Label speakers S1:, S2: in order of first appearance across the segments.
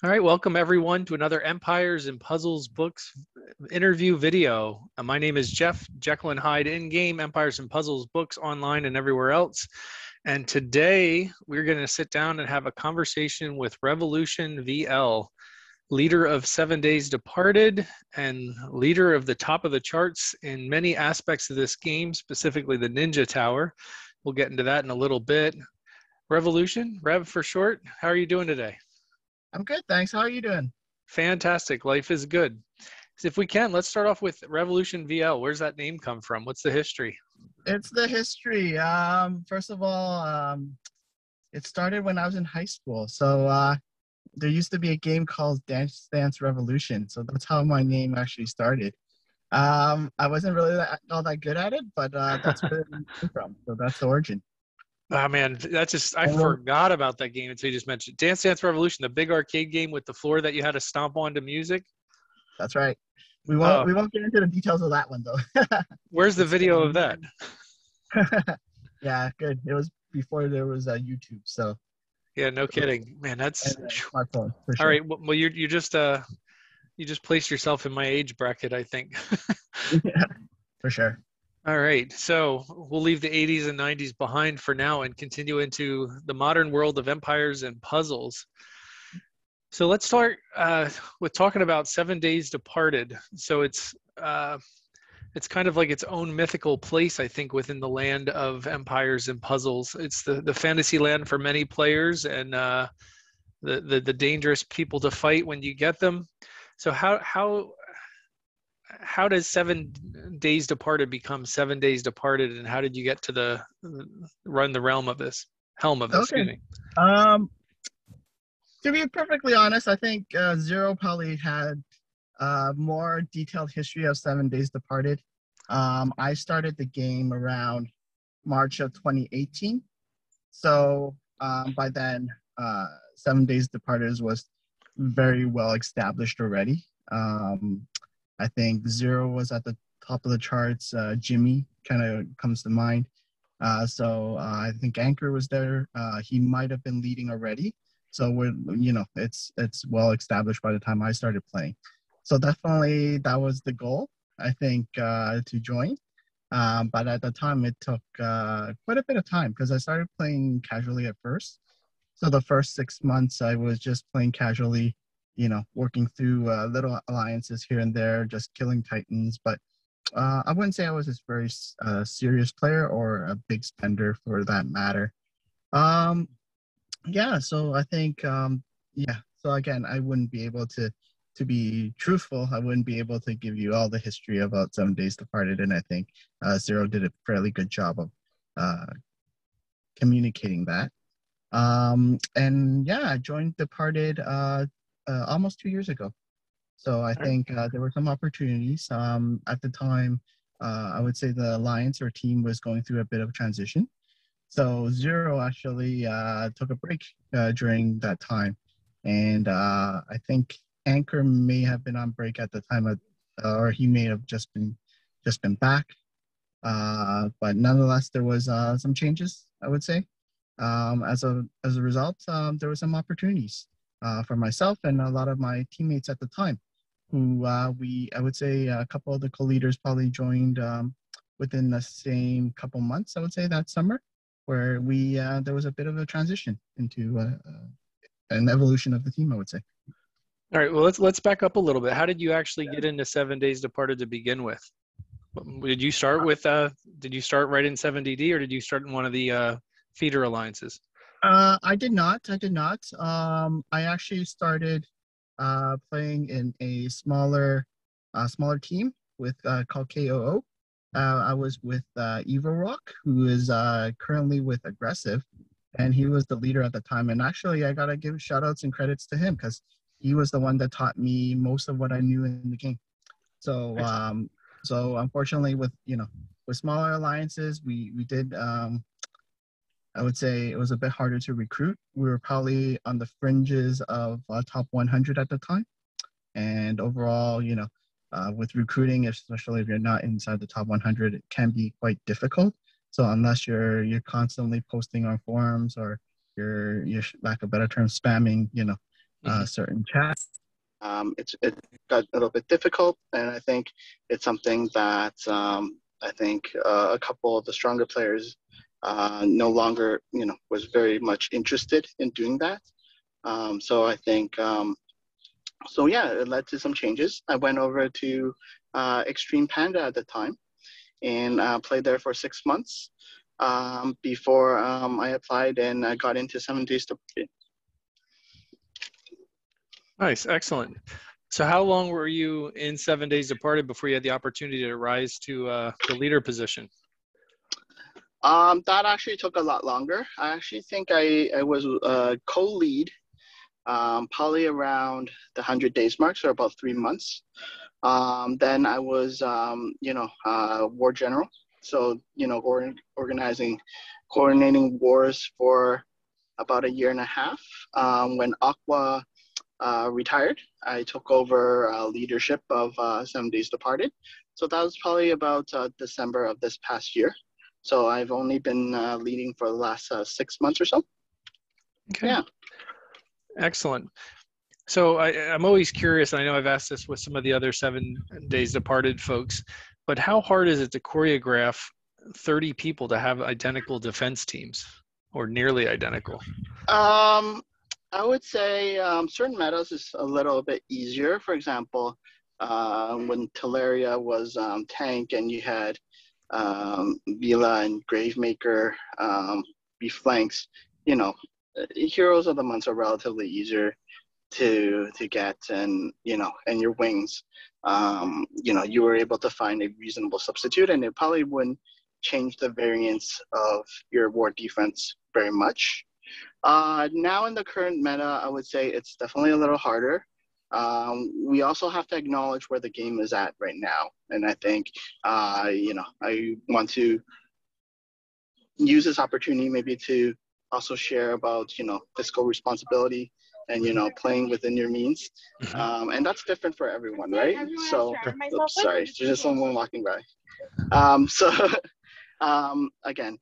S1: All right, welcome everyone to another Empires and Puzzles Books interview video. My name is Jeff, JekylandHyde, in-game Empires and Puzzles Books online and everywhere else. And today we're going to sit down and have a conversation with Revolutionvl, leader of 7 Days Departed and leader of the top of the charts in many aspects of this game, specifically the Ninja Tower. We'll get into that in a little bit. Revolution, Rev for short, how are you doing today?
S2: I'm good, thanks. How are you doing?
S1: Fantastic. Life is good. So if we can, let's start off with Revolutionvl. Where's that name come from? What's the history?
S2: It's the history. First of all, it started when I was in high school. So there used to be a game called Dance Dance Revolution. So that's how my name actually started. I wasn't really all that good at it, but that's where it came from. So that's the origin.
S1: Oh man, I
S2: Um,
S1: forgot about that game until you just mentioned Dance Dance Revolution, the big arcade game with the floor that you had to stomp on to music.
S2: that's right. We won't
S1: Oh,
S2: we won't get into the details of that one though.
S1: where's the
S2: It's
S1: video of that?
S2: yeah, good. It was before there was YouTube, so
S1: Yeah, no kidding. Man, that's
S2: and smartphone for
S1: all
S2: sure.
S1: right. Well, you just placed yourself in my age bracket, I think.
S2: Yeah, for sure.
S1: All right, so we'll leave the 80s and 90s behind for now and continue into the modern world of empires and puzzles. So let's start with talking about 7 Days Departed. So it's kind of like its own mythical place, I think, within the land of empires and puzzles. It's the fantasy land for many players and the dangerous people to fight when you get them. So how does 7 Days Departed become 7 Days Departed, and how did you get to run the realm of this helm of this?
S2: Okay.
S1: Excuse me.
S2: Um, to be perfectly honest, I think Zero probably had more detailed history of 7 Days Departed. I started the game around March of 2018. So by then, 7 Days Departed was very well established already. I think Zero was at the top of the charts. Jimmy kind of comes to mind. I think Anchor was there. He might have been leading already. So it's well established by the time I started playing. So definitely that was the goal, I think, to join. But at the time, it took quite a bit of time because I started playing casually at first. So the first 6 months, I was just playing casually, working through little alliances here and there, just killing titans. But I wouldn't say I was a very serious player or a big spender for that matter. Um, yeah, so I think, yeah. So again, I wouldn't be able to be truthful. I wouldn't be able to give you all the history about 7 Days Departed, and I think Zero did a fairly good job of uh, communicating that. And yeah, I joined Departed almost 2 years ago. So I
S1: All right.
S2: think there were some opportunities. At the time, I would say the alliance or team was going through a bit of transition. So Zero actually took a break during that time, and I think Anchor may have been on break at the time of, or he may have just been back. But nonetheless, there was some changes, I would say. As a result, there were some opportunities for myself and a lot of my teammates at the time, who I would say a couple of the co-leaders probably joined within the same couple months. I would say that summer, where we there was a bit of a transition into an evolution of the team, I would say.
S1: All right. Well, let's back up a little bit. How did you actually get into 7 Days Departed to begin with? Did you start right in 7DD, or did you start in one of the feeder alliances?
S2: I did not. I did not. I actually started playing in a smaller team with called KOO. I was with Evo Rock, who is currently with Aggressive, and he was the leader at the time. And actually, I gotta give shout outs and credits to him because he was the one that taught me most of what I knew in the game. So,
S1: Nice.
S2: so unfortunately, with smaller alliances, we did. I would say it was a bit harder to recruit. We were probably on the fringes of top 100 at the time, and overall, with recruiting, especially if you're not inside the top 100, it can be quite difficult. So unless you're constantly posting on forums or you're lack of better term spamming,
S1: Mm-hmm.
S2: certain chats. It got a little bit difficult, and I think it's something that I think a couple of the stronger players no longer, was very much interested in doing that. So I think, so yeah, it led to some changes. I went over to Extreme Panda at the time and played there for 6 months before I applied and I got into 7 Days to Play.
S1: Nice, excellent. So how long were you in 7 Days Departed before you had the opportunity to rise to the leader position?
S2: That actually took a lot longer. I actually think I was co-lead probably around the 100 days mark, so about 3 months. Then I was, war general. So, coordinating wars for about a year and a half. When Aqua retired, I took over leadership of 7 Days Departed. So that was probably about December of this past year. So I've only been leading for the last 6 months or so.
S1: Okay.
S2: Yeah.
S1: Excellent. So I'm always curious, and I know I've asked this with some of the other 7 Days Departed folks, but how hard is it to choreograph 30 people to have identical defense teams or nearly identical?
S2: I would say certain metas is a little bit easier. For example, when Teleria was tank and you had Vila and Gravemaker be flanks, Heroes of the Months are relatively easier to get, and and your wings, you were able to find a reasonable substitute, and it probably wouldn't change the variance of your war defense very much. Now in the current meta, I would say it's definitely a little harder. We also have to acknowledge where the game is at right now, and I think I want to use this opportunity maybe to also share about fiscal responsibility and playing within your means, and that's different for everyone, right? So, oops, sorry, there's just someone walking by. Again,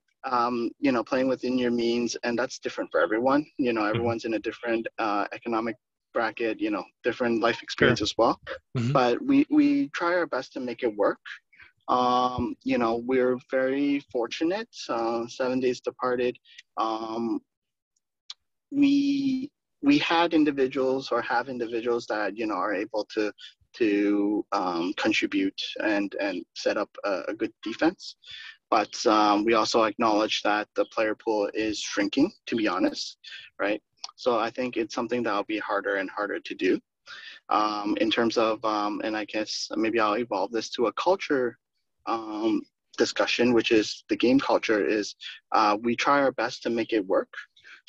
S2: playing within your means, and that's different for everyone. Everyone's in a different economic bracket, different life experience as well.
S1: Mm-hmm.
S2: But we try our best to make it work. We're very fortunate. 7 Days Departed. We had individuals or have individuals that are able to contribute and set up a good defense. But we also acknowledge that the player pool is shrinking, to be honest, right? So I think it's something that will be harder and harder to do. In terms of, and I guess maybe I'll evolve this to a culture discussion, which is the game culture is we try our best to make it work.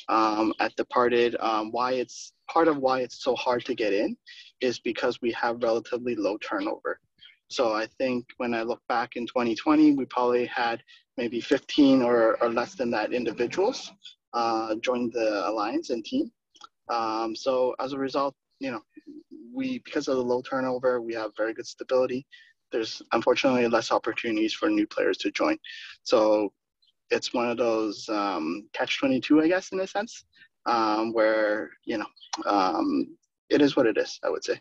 S2: At Departed, why it's so hard to get in is because we have relatively low turnover. So I think when I look back in 2020, we probably had maybe 15 or less than that individuals join the alliance and team. So as a result, because of the low turnover, we have very good stability. There's unfortunately less opportunities for new players to join. So it's one of those catch-22, I guess, in a sense, where, it is what it is, I would say.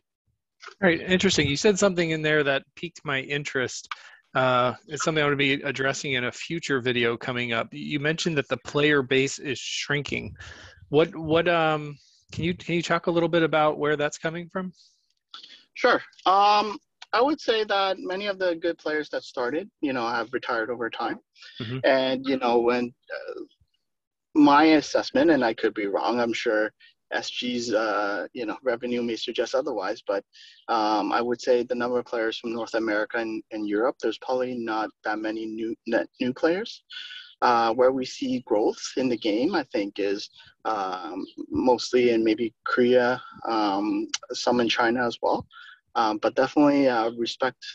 S1: All right, interesting. You said something in there that piqued my interest. It's something I want to be addressing in a future video coming up. You mentioned that the player base is shrinking. What can you talk a little bit about where that's coming from?
S2: Sure. I would say that many of the good players that started, have retired over time.
S1: Mm-hmm.
S2: And, when my assessment, and I could be wrong, I'm sure SG's, revenue may suggest otherwise, but I would say the number of players from North America and Europe, there's probably not that many new players. Where we see growth in the game, I think, is mostly in maybe Korea, some in China as well. But definitely respect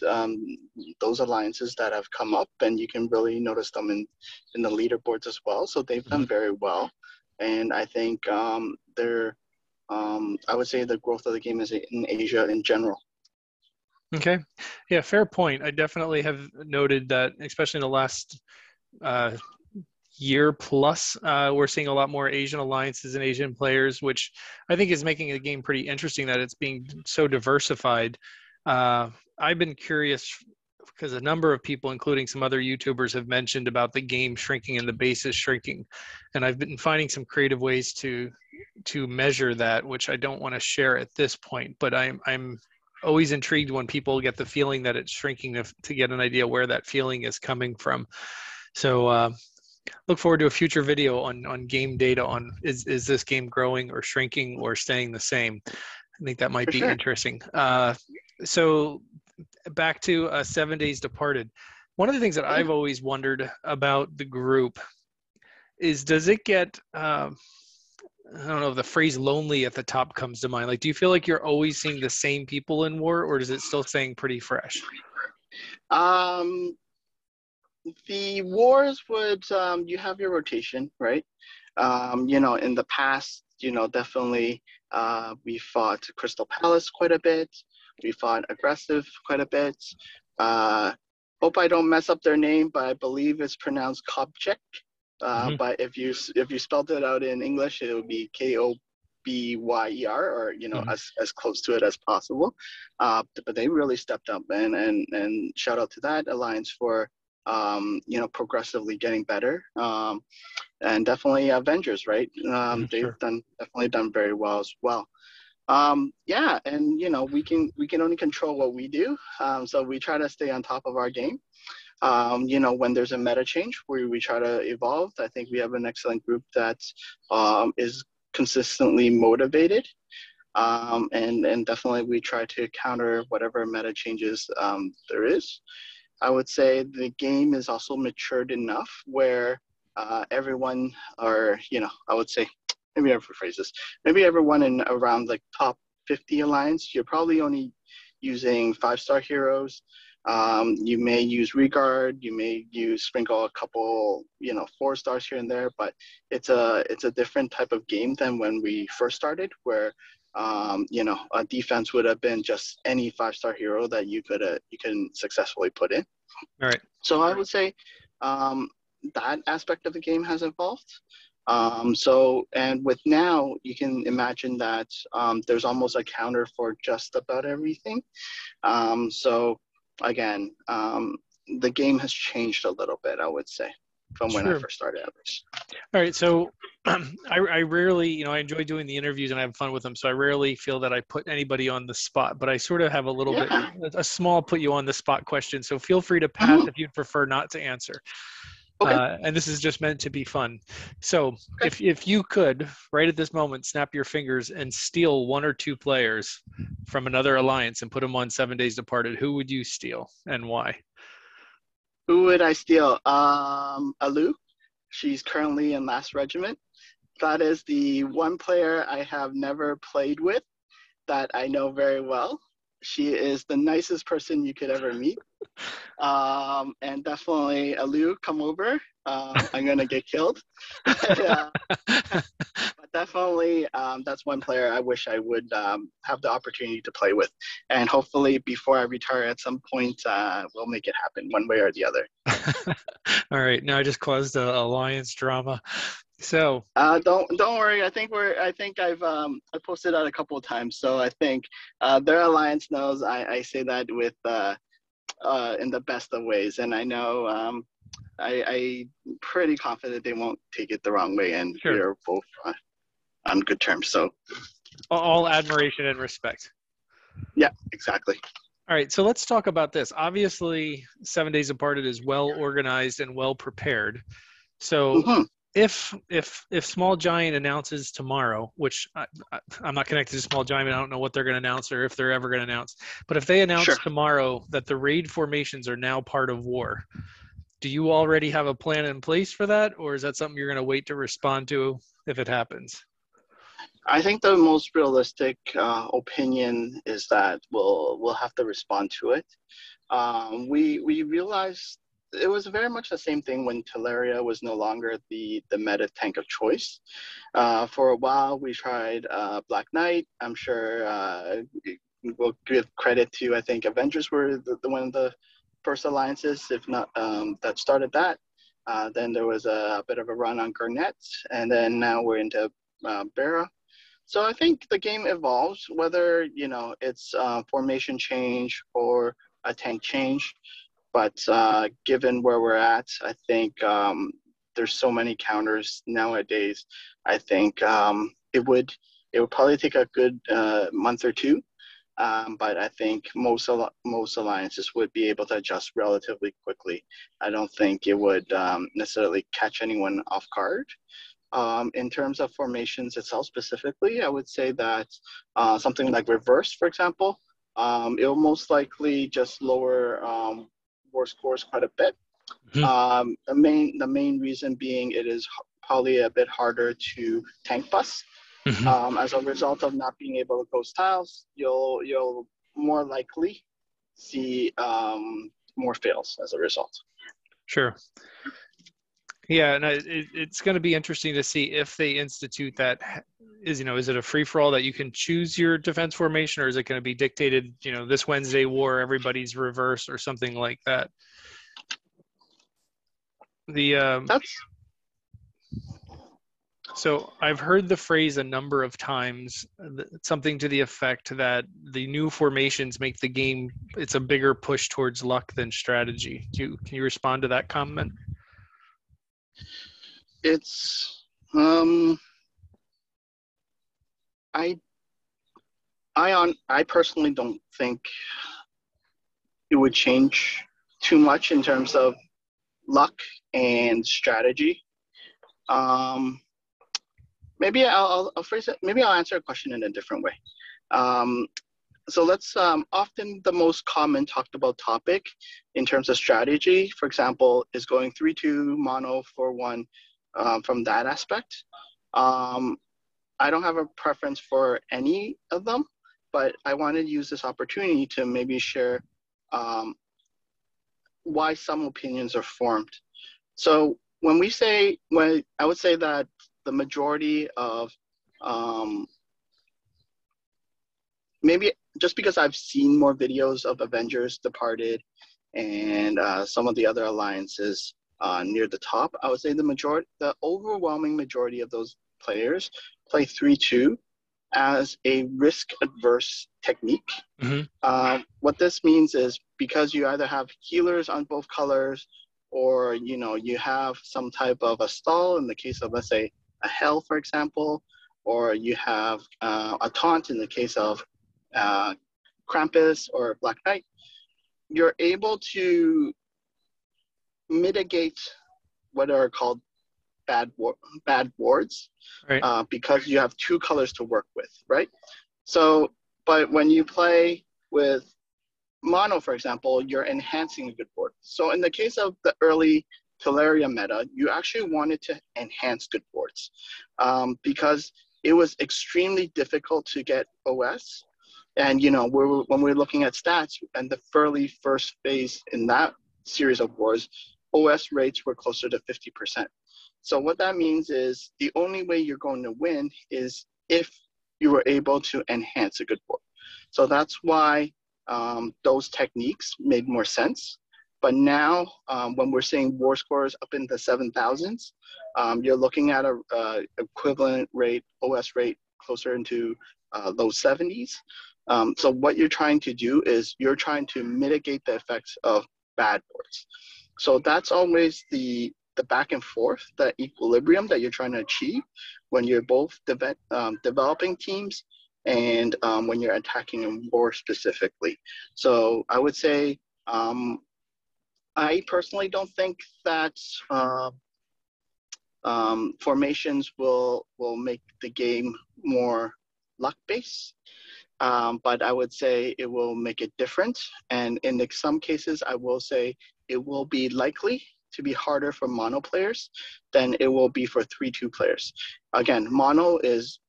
S2: those alliances that have come up, and you can really notice them in the leaderboards as well. So they've done very well. And I think I would say the growth of the game is in Asia in general.
S1: Okay. Yeah, fair point. I definitely have noted that, especially in the last year plus, we're seeing a lot more Asian alliances and Asian players, which I think is making the game pretty interesting that it's being so diversified. I've been curious because a number of people, including some other YouTubers, have mentioned about the game shrinking and the bases shrinking, and I've been finding some creative ways to measure that, which I don't want to share at this point. But I'm always intrigued when people get the feeling that it's shrinking to get an idea where that feeling is coming from. So look forward to a future video on game data on is this game growing or shrinking or staying the same. I think that might
S2: For
S1: be
S2: sure.
S1: interesting. So back to 7 Days Departed. One of the things that
S2: Yeah.
S1: I've always wondered about the group is, does it get I don't know if the phrase lonely at the top comes to mind. Like, do you feel like you're always seeing the same people in war, or does it still staying pretty fresh?
S2: Um, the wars would you have your rotation, right? In the past, definitely we fought Crystal Palace quite a bit. We fought Aggressive quite a bit. Uh, Hope I don't mess up their name, but I believe it's pronounced Kobchek.
S1: Mm-hmm.
S2: But if you spelled it out in English, it would be Kobyer, or
S1: Mm-hmm.
S2: as close to it as possible. But they really stepped up, and shout out to that alliance for progressively getting better. And definitely Avengers, right? They've
S1: Sure.
S2: definitely done very well as well. Yeah, and we can only control what we do. So we try to stay on top of our game. When there's a meta change, we try to evolve. I think we have an excellent group that is consistently motivated. And definitely we try to counter whatever meta changes there is. I would say the game is also matured enough where everyone, or I would say, maybe I rephrase this, maybe everyone in around like top 50 alliance, you're probably only using 5-star heroes. You may use regard, you may use sprinkle a couple, 4 stars here and there, but it's a different type of game than when we first started, where a defense would have been just any 5-star hero that you can successfully put in.
S1: All right.
S2: So I would say that aspect of the game has evolved. And with now, you can imagine that there's almost a counter for just about everything. So again, the game has changed a little bit, I would say, from when I
S1: Sure.
S2: first started at least.
S1: All right. So I rarely, I enjoy doing the interviews and I have fun with them. So I rarely feel that I put anybody on the spot, but I sort of have a little bit,
S2: Yeah.
S1: a small put you on the spot question. So feel free to pass
S2: Mhm.
S1: if you'd prefer not to answer.
S2: Okay.
S1: And this is just meant to be fun. So
S2: Okay.
S1: if you could, right at this moment, snap your fingers and steal one or two players from another alliance and put them on 7 Days Departed, who would you steal and why?
S2: Who would I steal? Alu. She's currently in Last Regiment. That is the one player I have never played with that I know very well. She is the nicest person you could ever meet. And definitely, Alu, come over. I'm going to get killed. Yeah, but definitely, that's one player I wish I would have the opportunity to play with. And hopefully, before I retire at some point, we'll make it happen one way or the other.
S1: All right. Now I just caused a alliance drama. So
S2: Don't worry. I think I posted that a couple of times, so I think their alliance knows I say that with in the best of ways, and I know I'm pretty confident they won't take it the wrong way, and we
S1: sure.
S2: are both on good terms. So
S1: All admiration and respect.
S2: yeah, exactly.
S1: All right, so let's talk about this. Obviously, 7 Days Apart it is well organized and well prepared. So
S2: Hmm.
S1: if Small Giant announces tomorrow, which I'm not connected to Small Giant, I don't know what they're going to announce or if they're ever going to announce, but if they announce
S2: Sure.
S1: tomorrow that the raid formations are now part of war, do you already have a plan in place for that, or is that something you're going to wait to respond to if it happens?
S2: I think the most realistic opinion is that we'll have to respond to it. We realized it was very much the same thing when Teleria was no longer the meta tank of choice. For a while, we tried Black Knight. I'm sure we'll give credit to, I think Avengers were the one of the first alliances, if not that started that. Then there was a bit of a run on Garnett, and then now we're into Barra. So I think the game evolves, whether it's formation change or a tank change. But given where we're at, I think there's so many counters nowadays. I think it would probably take a good month or two. But I think most alliances would be able to adjust relatively quickly. I don't think it would necessarily catch anyone off guard. In terms of formations itself specifically, I would say that something like reverse, for example, it will most likely just lower war scores quite a bit. The main reason being it is probably a bit harder to tank bus. As a result of not being able to ghost tiles, you'll more likely see more fails as a result.
S1: Sure. Yeah, and it's going to be interesting to see if they institute that. Is it a free for all that you can choose your defense formation, or is it going to be dictated? This Wednesday war, everybody's reverse or something like that. So I've heard the phrase a number of times, something to the effect that the new formations make the game, it's a bigger push towards luck than strategy. Can you respond to that comment?
S2: It's I personally don't think it would change too much in terms of luck and strategy. Maybe I'll phrase it. Maybe I'll answer a question in a different way. So let's often the most common talked about topic in terms of strategy, for example, is going 3-2 mono 4-1 from that aspect. I don't have a preference for any of them, but I want to use this opportunity to maybe share why some opinions are formed. So when I would say that the majority of maybe just because I've seen more videos of Avengers Departed and some of the other alliances near the top, I would say the overwhelming majority of those players play 3-2 as a risk-adverse technique. What this means is because you either have healers on both colors, or you have some type of a stall in the case of, let's say, a Hell, for example, or you have a taunt in the case of Krampus or Black Knight, you're able to mitigate what are called bad wards, right? Because you have two colors to work with, right? So, but when you play with mono, for example, you're enhancing a good board. So in the case of the early Teleria meta, you actually wanted to enhance good boards because it was extremely difficult to get OS. And when we're looking at stats and the early first phase in that series of wars, OS rates were closer to 50%. So what that means is the only way you're going to win is if you were able to enhance a good board. So that's why those techniques made more sense. But now, when we're seeing war scores up in the 7,000s, you're looking at a equivalent rate, OS rate, closer into low 70s. So what you're trying to do is you're trying to mitigate the effects of bad boards. So that's always the back and forth, the equilibrium that you're trying to achieve when you're both developing teams and when you're attacking a war specifically. So I would say I personally don't think that formations will make the game more luck-based, but I would say it will make it different. And in some cases, I will say it will be likely to be harder for mono players than it will be for 3-2 players. Again, mono is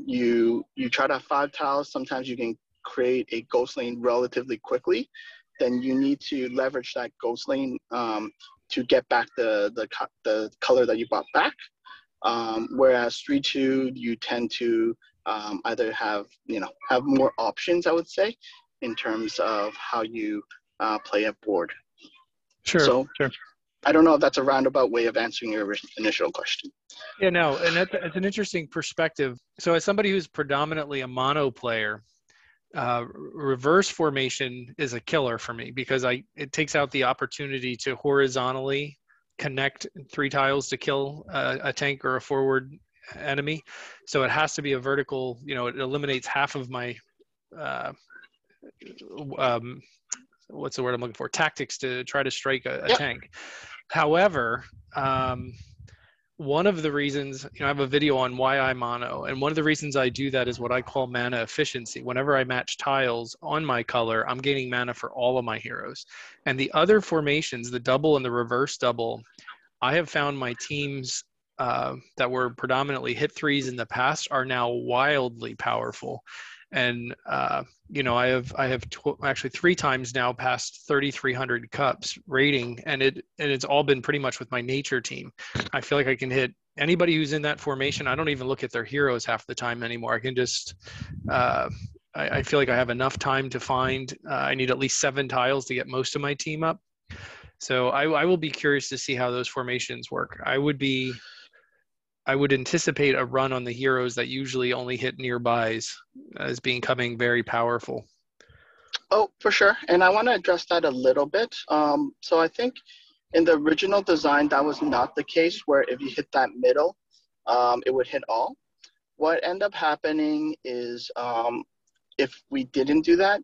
S2: you try to have 5 tiles. Sometimes you can create a ghost lane relatively quickly. Then you need to leverage that ghost lane to get back the color that you bought back. Whereas 3-2, you tend to either have more options, I would say, in terms of how you play a board.
S1: Sure.
S2: I don't know if that's a roundabout way of answering your initial question.
S1: Yeah, no, and that's an interesting perspective. So as somebody who's predominantly a mono player, reverse formation is a killer for me because it takes out the opportunity to horizontally connect 3 tiles to kill a tank or a forward enemy. So it has to be a vertical. It eliminates half of my um, what's the word I'm looking for? Tactics to try to strike a
S2: Yep.
S1: tank. However, one of the reasons, I have a video on why I mono, and one of the reasons I do that is what I call mana efficiency. Whenever I match tiles on my color, I'm gaining mana for all of my heroes. And the other formations, the double and the reverse double, I have found my teams that were predominantly hit threes in the past are now wildly powerful. And I have actually 3 times now passed 3,300 cups rating, and it's all been pretty much with my nature team. I feel like I can hit anybody who's in that formation. I don't even look at their heroes half the time anymore. I can just I feel like I have enough time to find. I need at least 7 tiles to get most of my team up. So I will be curious to see how those formations work. I would anticipate a run on the heroes that usually only hit nearbys as becoming very powerful.
S2: Oh, for sure. And I want to address that a little bit. So I think in the original design, that was not the case, where if you hit that middle, it would hit all. What ended up happening is if we didn't do that,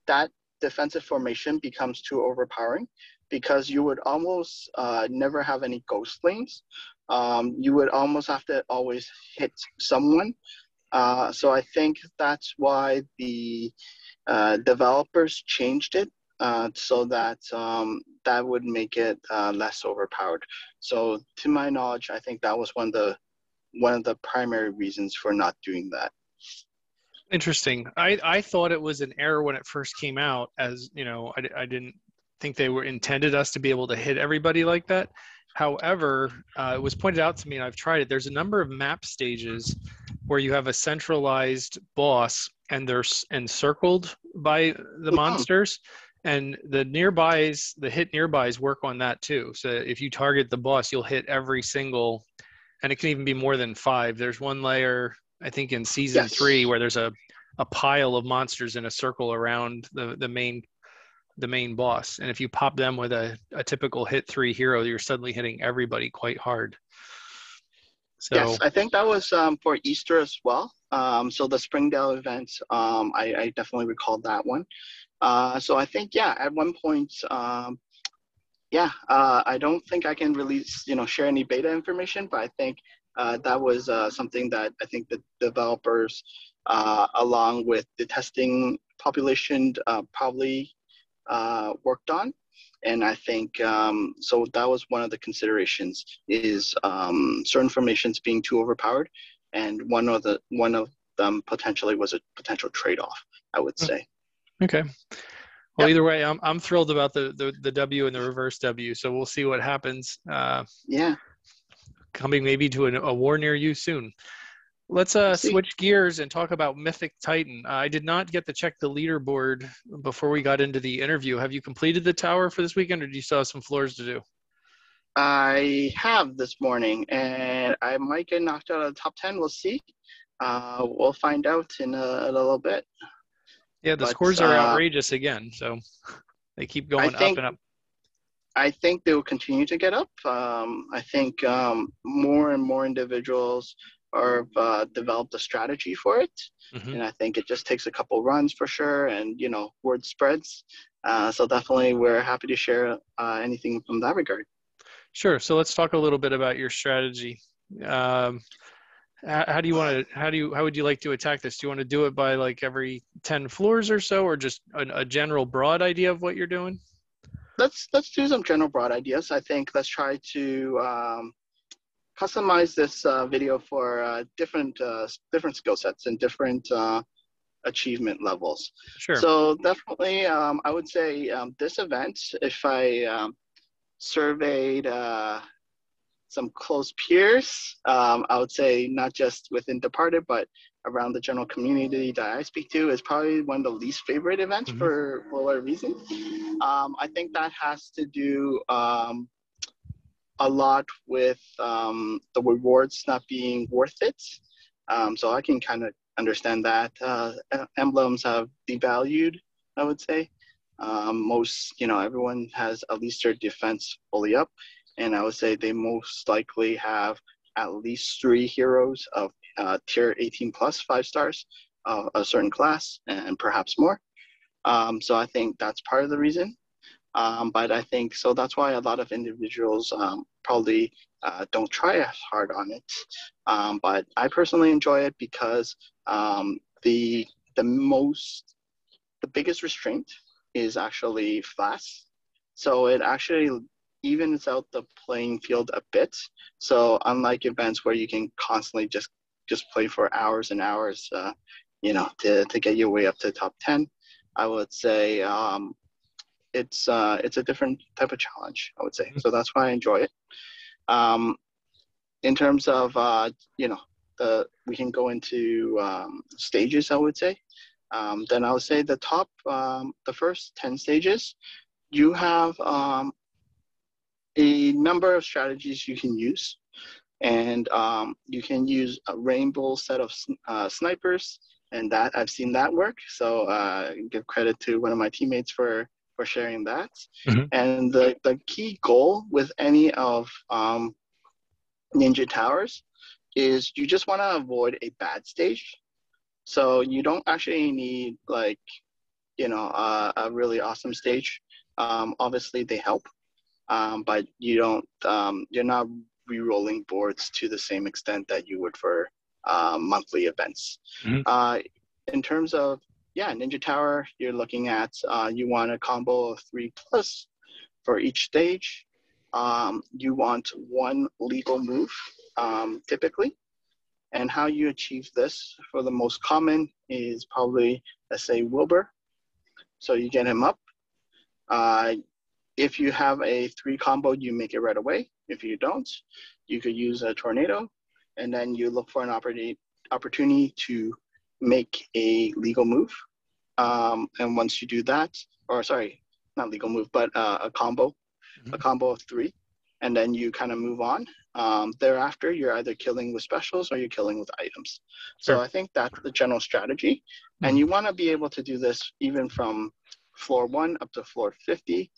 S2: that defensive formation becomes too overpowering, because you would almost never have any ghost lanes. You would almost have to always hit someone. So I think that's why the developers changed it so that that would make it less overpowered. So to my knowledge, I think that was one of the primary reasons for not doing that.
S1: Interesting. I thought it was an error when it first came out, as I didn't think they were intended us to be able to hit everybody like that. However, it was pointed out to me, and I've tried it. There's a number of map stages where you have a centralized boss, and they're encircled by the monsters, and the hit nearbys work on that too. So if you target the boss, you'll hit every single, and it can even be more than 5. There's one layer, I think, in season 3 where there's a pile of monsters in a circle around the main boss, and if you pop them with a typical hit 3 hero, you're suddenly hitting everybody quite hard. So
S2: yes, I think that was for Easter as well. So the Springdale event, I definitely recall that one. So I think, yeah, at one point, I don't think I can release, share any beta information, but I think that was something that I think the developers, along with the testing population, probably worked on. And I think, so that was one of the considerations, is certain formations being too overpowered. And one of them potentially was a potential trade-off, I would say.
S1: Okay. Well, either way, I'm thrilled about the W and the reverse W. So we'll see what happens. Coming maybe to a war near you soon. Let's switch gears and talk about Mythic Titan. I did not get to check the leaderboard before we got into the interview. Have you completed the tower for this weekend, or do you still have some floors to do?
S2: I have this morning, and I might get knocked out of the top 10. We'll see. We'll find out in a little bit.
S1: Yeah, the scores are outrageous again, so they keep going up and up.
S2: I think they will continue to get up. I think more and more individuals have developed a strategy for it. And I think it just takes a couple runs for sure, and word spreads. So definitely we're happy to share anything from that regard.
S1: Sure. So let's talk a little bit about your strategy. How would you like to attack this? Do you want to do it by like every 10 floors or so, or just a general broad idea of what you're doing?
S2: Let's do some general broad ideas. I think let's try to customize this video for different skill sets and different achievement levels.
S1: Sure.
S2: So definitely, I would say this event, if I surveyed some close peers, I would say not just within Departed, but around the general community that I speak to, is probably one of the least favorite events for a reason. I think that has to do a lot with the rewards not being worth it. So I can kind of understand that. Emblems have devalued, I would say. Everyone has at least their defense fully up. And I would say they most likely have at least 3 heroes of tier 18 plus 5 stars of a certain class and perhaps more. So I think that's part of the reason. But I think so that's why a lot of individuals probably don't try as hard on it. But I personally enjoy it because the biggest restraint is actually fast. So it actually evens out the playing field a bit. So unlike events where you can constantly just play for hours and hours, to get your way up to the top 10, I would say it's a different type of challenge, I would say. So that's why I enjoy it. In terms of we can go into stages, I would say. Then I would say the first 10 stages, you have a number of strategies you can use. And you can use a rainbow set of snipers, and that I've seen that work. So give credit to one of my teammates for sharing that.
S1: Mm-hmm.
S2: And the key goal with any of Ninja Towers is you just want to avoid a bad stage. So you don't actually need a really awesome stage. Obviously they help, but you're not re-rolling boards to the same extent that you would for monthly events.
S1: Mm-hmm.
S2: In terms of Ninja Tower, you're looking at you want a combo of 3 plus for each stage. You want 1 legal move typically. And how you achieve this for the most common is probably, let's say, Wilbur. So you get him up. If you have a 3 combo, you make it right away. If you don't, you could use a tornado, and then you look for an opportunity to make a legal move. And once you do that, or sorry, not legal move, but a combo,
S1: Mm-hmm.
S2: a combo of 3, and then you kind of move on. Thereafter, you're either killing with specials or you're killing with items. So
S1: Sure.
S2: I think that's the general strategy.
S1: Mm-hmm.
S2: And you want to be able to do this even from floor 1 up to floor 50.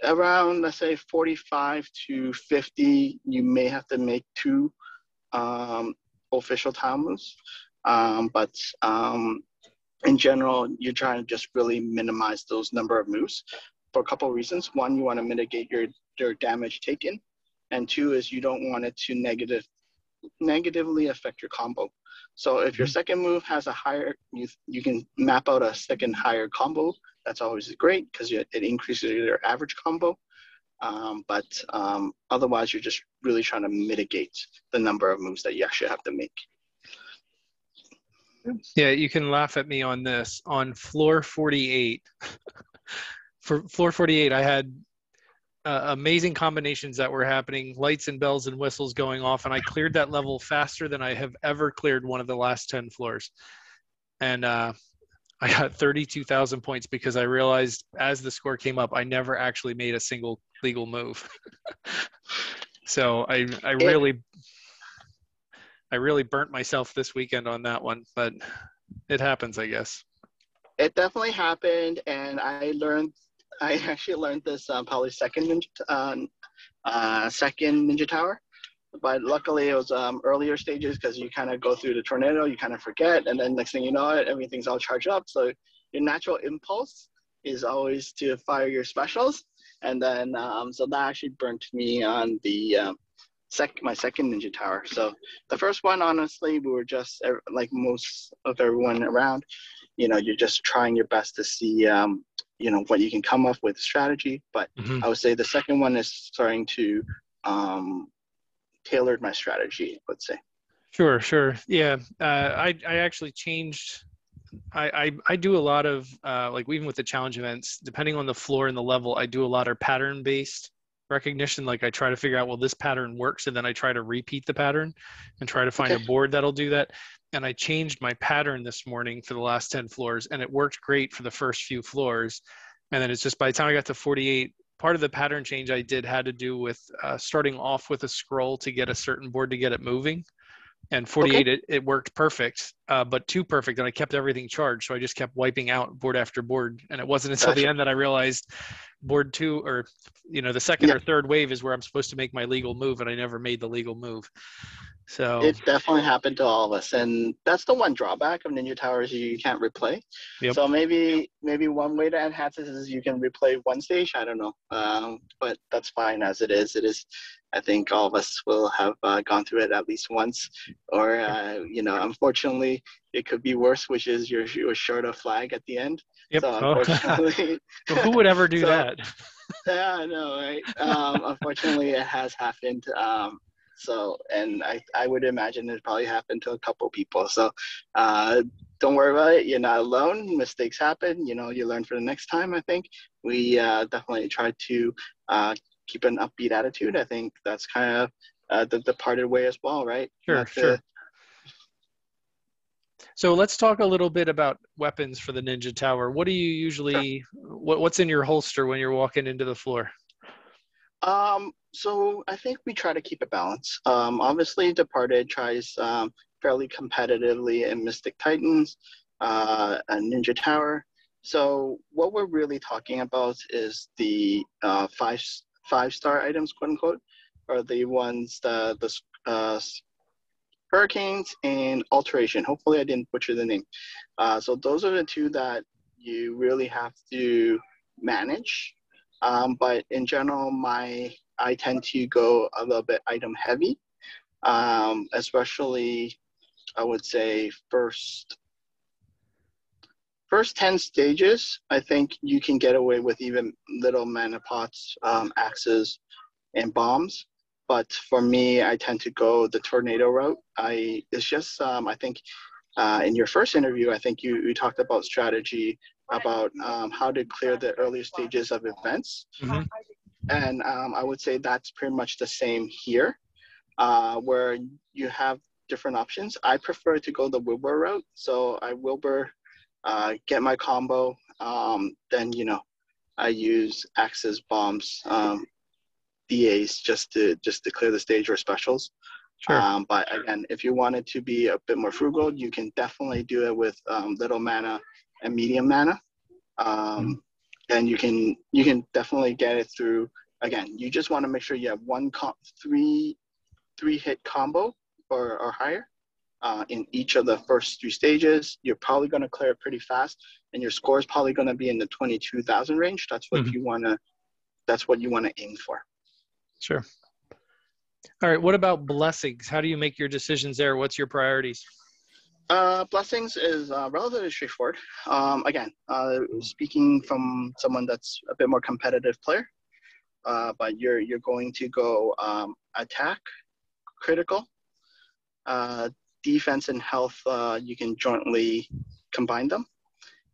S2: Around, let's say, 45 to 50, you may have to make 2 official tile moves. But in general, you're trying to just really minimize those number of moves for a couple of reasons. 1, you want to mitigate your damage taken. And 2 is you don't want it to negatively affect your combo. So if your second move has a higher, you can map out a second higher combo. That's always great because it increases your average combo. But otherwise, you're just really trying to mitigate the number of moves that you actually have to make.
S1: Yeah, you can laugh at me on this. On floor 48, for floor 48, I had amazing combinations that were happening, lights and bells and whistles going off, and I cleared that level faster than I have ever cleared one of the last 10 floors. And I got 32,000 points because I realized as the score came up, I never actually made a single legal move. So I really burnt myself this weekend on that one, but it happens, I guess.
S2: It definitely happened, and I actually learned this probably second Ninja Tower. But luckily it was earlier stages because you kind of go through the tornado, you kind of forget, and then next thing you know it, everything's all charged up. So your natural impulse is always to fire your specials. And then, so that actually burnt me on the my second Ninja Tower. So the first one, honestly, we were just like most of everyone around, you're just trying your best to see, what you can come up with strategy. But I would say the second one is starting to tailored my strategy, let's say.
S1: Sure. Yeah. I actually changed. I do a lot of, like even with the challenge events, depending on the floor and the level, I do a lot of pattern based recognition. Like I try to figure out, well, this pattern works. And then I try to repeat the pattern and try to find a board that'll do that. And I changed my pattern this morning for the last 10 floors, and it worked great for the first few floors. And then it's just by the time I got to 48, part of the pattern change I did had to do with starting off with a scroll to get a certain board to get it moving. And 48,
S3: Okay.
S1: it worked perfect, but too perfect. And I kept everything charged. So I just kept wiping out board after board. And it wasn't until the
S3: Gotcha.
S1: end that I realized board two, or, the second
S3: Yeah.
S1: or third wave is where I'm supposed to make my legal move. And I never made the legal move. So,
S3: It definitely happened to all of us, and that's the one drawback of Ninja Tower is you can't replay.
S1: yep.
S3: So maybe one way to enhance this is you can replay one stage. I don't know, but that's fine as it is. It is. I think all of us will have gone through it at least once, or unfortunately, it could be worse, which is you're short a flag at the end.
S1: Yep.
S3: So
S1: Oh.
S3: unfortunately,
S1: Well, who would ever do
S3: so,
S1: that?
S3: Yeah, I know, right? Unfortunately, it has happened. So, and I would imagine it probably happened to a couple people. So, don't worry about it. You're not alone. Mistakes happen. You learn for the next time. I think we definitely try to keep an upbeat attitude. I think that's kind of the departed way as well, right?
S1: Sure. So let's talk a little bit about weapons for the Ninja Tower. What do you usually, what's in your holster when you're walking into the floor?
S3: So I think we try to keep a balance. Obviously, Departed tries fairly competitively in Mystic Titans, and Ninja Tower. So what we're really talking about is the five-star items, quote unquote, or the ones the Hurricanes and Alteration. Hopefully, I didn't butcher the name. So those are the two that you really have to manage. But in general, I tend to go a little bit item heavy, especially I would say first 10 stages. I think you can get away with even little mana pots, axes, and bombs. But for me, I tend to go the tornado route. I think in your first interview, I think you talked about strategy about how to clear the earlier stages of events.
S1: Mm-hmm.
S3: And I would say that's pretty much the same here, where you have different options. I prefer to go the Wilbur route. So I Wilbur, get my combo. Then, I use axes, bombs, DAs just to clear the stage or specials.
S1: Sure.
S3: But again, if you wanted to be a bit more frugal, you can definitely do it with little mana and medium mana. And you can definitely get it through. Again, you just want to make sure you have three hit combo or higher in each of the first 3 stages. You're probably going to clear it pretty fast, and your score is probably going to be in the 22,000 range. That's what you want to. That's what you want to aim for.
S1: Sure. All right. What about blessings? How do you make your decisions there? What's your priorities?
S3: Blessings is relatively straightforward. Again, speaking from someone that's a bit more competitive player, but you're going to go attack, critical, defense, and health. You can jointly combine them.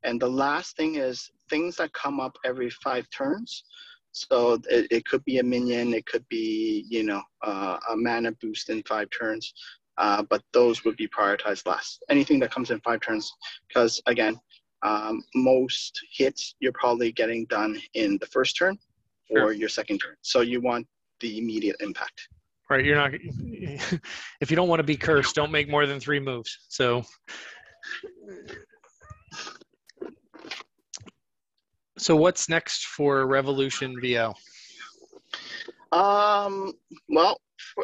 S3: And the last thing is things that come up every 5 turns. So it could be a minion, it could be a mana boost in 5 turns. But those would be prioritized last. Anything that comes in 5 turns, because again, most hits you're probably getting done in the first turn or your second turn. So you want the immediate impact.
S1: Right. You're not, if you don't want to be cursed, don't make more than 3 moves. So what's next for Revolutionvl?
S3: Well,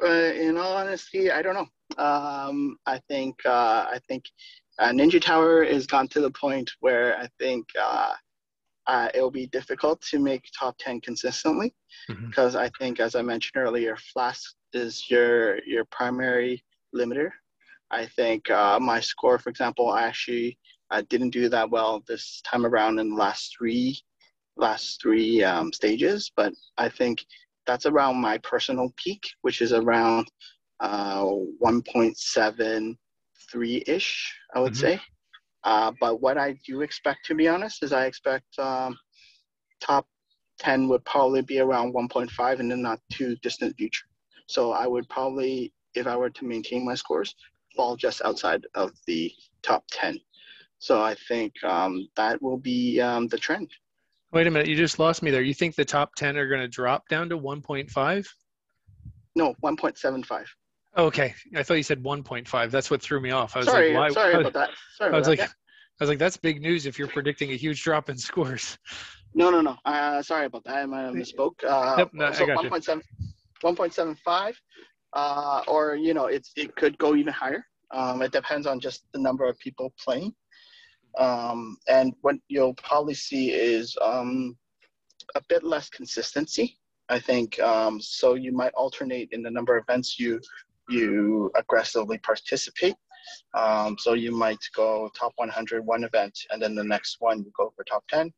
S3: in all honesty, I don't know. I think Ninja Tower has gone to the point where I think it'll be difficult to make top 10 consistently, because I think, as I mentioned earlier, Flask is your primary limiter. I think my score, for example, I actually didn't do that well this time around in the last three stages, but I think that's around my personal peak, which is around 1.73-ish, I would say. But what I do expect, to be honest, is I expect top 10 would probably be around 1.5 in the not too distant future. So I would probably, if I were to maintain my scores, fall just outside of the top 10. So I think that will be the trend.
S1: Wait a minute, you just lost me there. You think the top 10 are going to drop down to 1.5?
S3: No, 1.75.
S1: Okay, I thought you said 1.5. That's what threw me off. I was like,
S3: Sorry,
S1: why?
S3: sorry about that. Sorry
S1: I
S3: about
S1: was
S3: that.
S1: like,
S3: Yeah.
S1: I was like, that's big news if you're predicting a huge drop in scores.
S3: No. Sorry about that. I might have misspoke.
S1: Yep, no, I
S3: So
S1: got you.
S3: 1.75, or it could go even higher. It depends on just the number of people playing. And what you'll probably see is a bit less consistency, I think. So you might alternate in the number of events you aggressively participate. So you might go top 100 one event, and then the next one you go for top 10.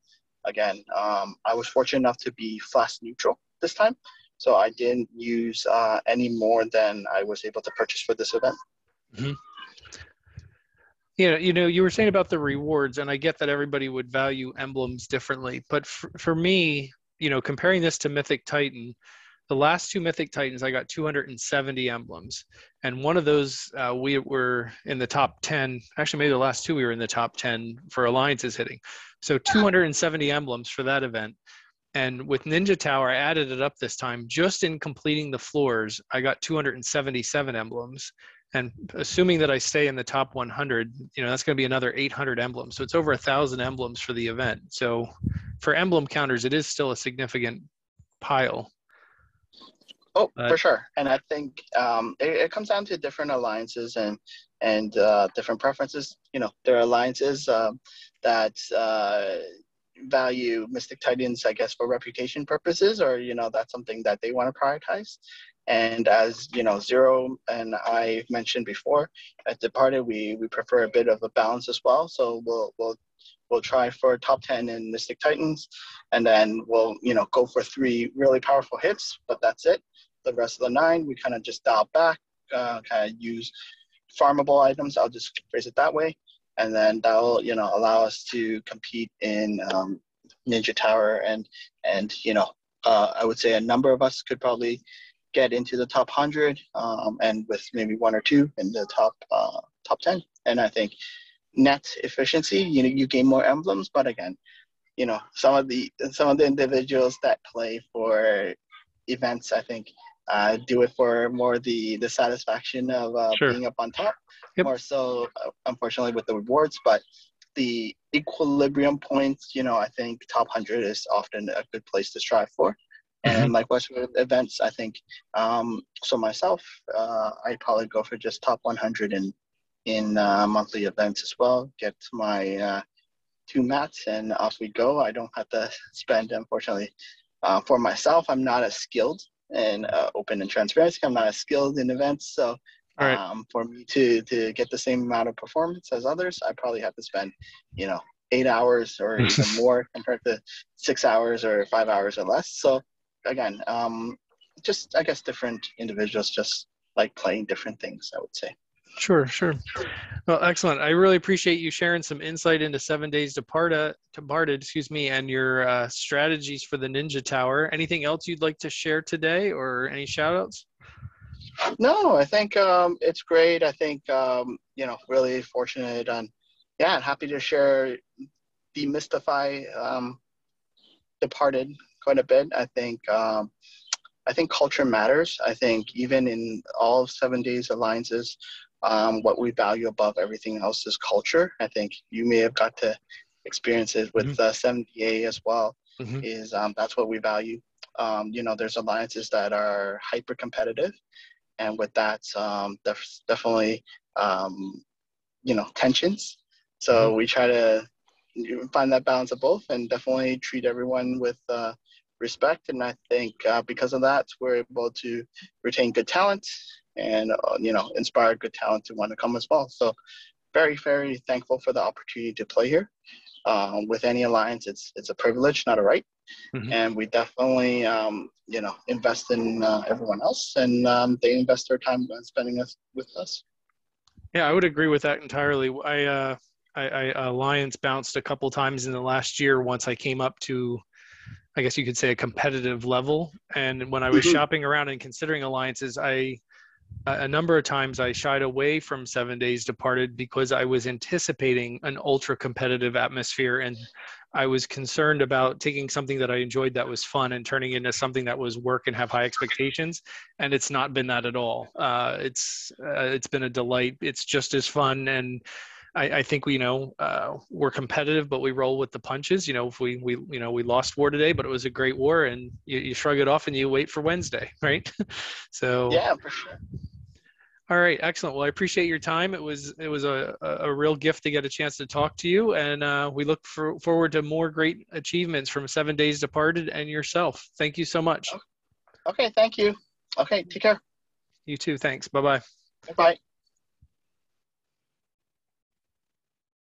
S3: Again, I was fortunate enough to be flash neutral this time, so I didn't use any more than I was able to purchase for this event.
S1: Mm-hmm. Yeah, you were saying about the rewards, and I get that everybody would value emblems differently, but for me, comparing this to Mythic Titan, the last two Mythic Titans, I got 270 emblems. And one of those, we were in the top 10. Actually, maybe the last two, we were in the top 10 for alliances hitting. So 270 emblems for that event. And with Ninja Tower, I added it up this time. Just in completing the floors, I got 277 emblems. And assuming that I stay in the top 100, that's going to be another 800 emblems. So it's over 1,000 emblems for the event. So for emblem counters, it is still a significant pile.
S3: Oh, for sure. And I think it comes down to different alliances and different preferences. There are alliances that value Mystic Titans, I guess, for reputation purposes, or, that's something that they want to prioritize. And as, Zero and I mentioned before, at Departed, we prefer a bit of a balance as well. So we'll try for top 10 in Mystic Titans, and then we'll, go for 3 really powerful hits, but that's it. The rest of the 9, we kind of just dial back, kind of use farmable items. I'll just phrase it that way. And then that'll, allow us to compete in Ninja Tower. And I would say a number of us could probably get into the top 100, and with maybe 1 or 2 in the top 10. And I think net efficiency, you gain more emblems, but again, some of the individuals that play for events, I think, do it for more the satisfaction of
S1: Sure.
S3: being up on top,
S1: Yep.
S3: more so, unfortunately, with the rewards. But the equilibrium points, I think top 100 is often a good place to strive for. And likewise with events, I think, so myself, I'd probably go for just top 100 in monthly events as well. Get my 2 mats and off we go. I don't have to spend, unfortunately, for myself, I'm not as skilled in open and transparency. I'm not as skilled in events. So for me to get the same amount of performance as others, I probably have to spend, 8 hours or even more compared to 6 hours or 5 hours or less. So again, just, I guess, different individuals just like playing different things, I would say.
S1: Sure. Well, excellent. I really appreciate you sharing some insight into 7 Days Departed, and your strategies for the Ninja Tower. Anything else you'd like to share today, or any shout outs?
S3: No, I think it's great. I think, really fortunate and happy to share, demystify Departed quite a bit. I think culture matters. I think even in all 7 days alliances, what we value above everything else is culture. I think you may have got to experience it with 70A as well. Is that's what we value. There's alliances that are hyper competitive, and with that, there's definitely tensions. So we try to find that balance of both, and definitely treat everyone with respect. And I think because of that, we're able to retain good talent and inspire good talent to want to come as well. So very, very thankful for the opportunity to play here. With any alliance, it's a privilege, not a right. And we definitely invest in everyone else, and they invest their time spending with us.
S1: Yeah, I would agree with that entirely. I alliance bounced a couple times in the last year once I came up to, I guess you could say, a competitive level. And when I was shopping around and considering alliances, I a number of times I shied away from 7 Days Departed because I was anticipating an ultra competitive atmosphere, and I was concerned about taking something that I enjoyed that was fun and turning it into something that was work and have high expectations. And it's not been that at all. It's been a delight. It's just as fun, and I think we're competitive, but we roll with the punches. If we lost war today, but it was a great war, and you shrug it off and you wait for Wednesday, right? So
S3: Yeah, for sure.
S1: all right, excellent. Well, I appreciate your time. It was a real gift to get a chance to talk to you, and we look forward to more great achievements from 7 Days Departed and yourself. Thank you so much.
S3: Okay, thank you. Okay, take care.
S1: You too. Thanks. Bye-bye.
S3: Bye.